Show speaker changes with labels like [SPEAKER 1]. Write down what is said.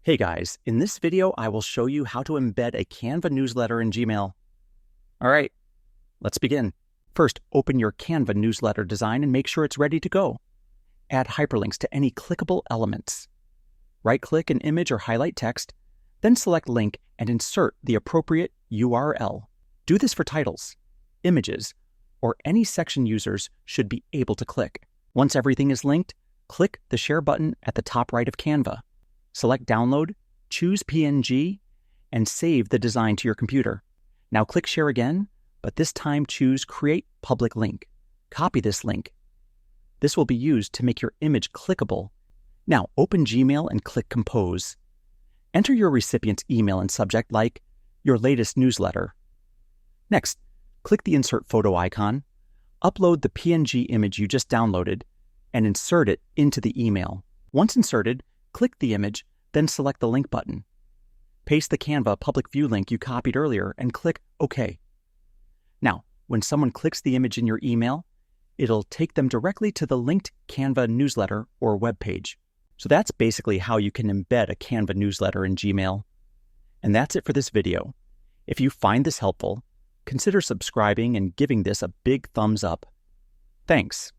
[SPEAKER 1] Hey guys, in this video, I will show you how to embed a Canva newsletter in Gmail. All right, let's begin. First, open your Canva newsletter design and make sure it's ready to go. Add hyperlinks to any clickable elements. Right-click an image or highlight text, then select link and insert the appropriate URL. Do this for titles, images, or any section users should be able to click. Once everything is linked, click the share button at the top right of Canva. Select Download, choose PNG, and save the design to your computer. Now click Share again, but this time choose Create Public Link. Copy this link. This will be used to make your image clickable. Now open Gmail and click Compose. Enter your recipient's email and subject like your latest newsletter. Next, click the Insert Photo icon, upload the PNG image you just downloaded, and insert it into the email. Once inserted, click the image, then select the link button. Paste the Canva public view link you copied earlier and click OK. Now, when someone clicks the image in your email, it'll take them directly to the linked Canva newsletter or web page. So that's basically how you can embed a Canva newsletter in Gmail. And that's it for this video. If you find this helpful, consider subscribing and giving this a big thumbs up. Thanks.